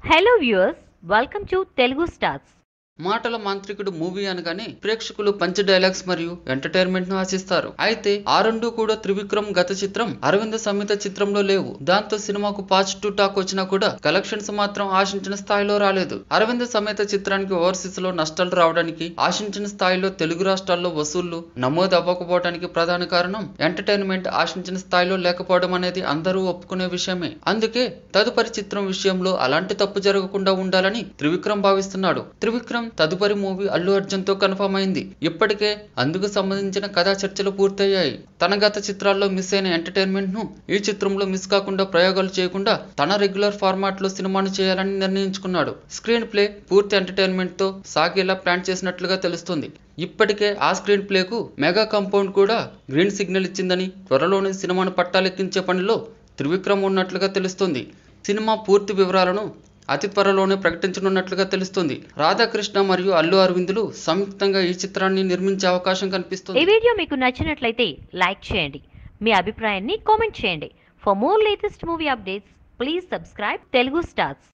Hello viewers, welcome to Telugu Stars. మాటల మాంత్రికుడు movie అనగానే ప్రేక్షకులు పంచ్ డైలాగ్స్ మరియు ఎంటర్టైన్మెంట్ ను ఆశిస్తారు. అయితే ఆ రెండు కూడా త్రివిక్రమ్ గత చిత్రం అరవింద సమేత చిత్రంలో లేవు. దాంతో సినిమాకు పాజిటివ్ టాక్ వచ్చినా కూడా కలెక్షన్స్ మాత్రం ఆశించిన స్థాయిలో రాలేదు. అరవింద సమేత చిత్రానికి ఓవర్సీస్ లో నష్టాలు రావడానికి, ఆశించిన స్థాయిలో తెలుగు రాష్ట్రాల్లో వసూళ్లు నమోదు అవ్వకపోవడానికి ప్రధాన కారణం ఎంటర్టైన్మెంట్ ఆశించిన స్థాయిలో లేకపోవడం అనేది అందరూ ఒప్పుకునే విషయమే. అందుకే తదుపరి చిత్రం విషయంలో అలాంటి తప్పు జరగకుండా ఉండాలని త్రివిక్రమ్ భావిస్తున్నాడు. త్రివిక్రమ్ తదుపరి మూవీ అల్లు అర్జున్ తో కన్ఫర్మ్ అయింది. ఇప్పటికే అందుకు సంబంధించిన కథా చర్చలు పూర్తయ్యాయి. తన గత చిత్రాల్లో మిస్ అయిన ఎంటర్టైన్మెంట్ ను ఈ చిత్రంలో మిస్ కాకుండా ప్రయోగాలు చేయకుండా తన రెగ్యులర్ ఫార్మాట్ లో సినిమాను చేయాలని నిర్ణయించుకున్నాడు. స్క్రీన్ ప్లే పూర్తి ఎంటర్టైన్మెంట్ తో సాగేలా ప్లాన్ చేసినట్లుగా తెలుస్తుంది. ఇప్పటికే ఆ స్క్రీన్ ప్లేకు మెగా కాంపౌండ్ కూడా గ్రీన్ సిగ్నల్ ఇచ్చిందని, త్వరలోనే సినిమాను పట్టాలెక్కించే పనిలో త్రివిక్రమ్ ఉన్నట్లుగా తెలుస్తుంది. సినిమా పూర్తి వివరాలను అతి త్వరలోనే ప్రకటించనున్నట్లుగా తెలుస్తుంది. రాధాకృష్ణ మరియు అల్లు అరవిందులు సంయుక్తంగా ఈ చిత్రాన్ని నిర్మించే అవకాశం కనిపిస్తుంది. ఈ వీడియో మీకు నచ్చినట్లయితే లైక్ చేయండి, మీ అభిప్రాయాన్ని కామెంట్ చేయండి. For more latest movie updates please subscribe Telugu stars.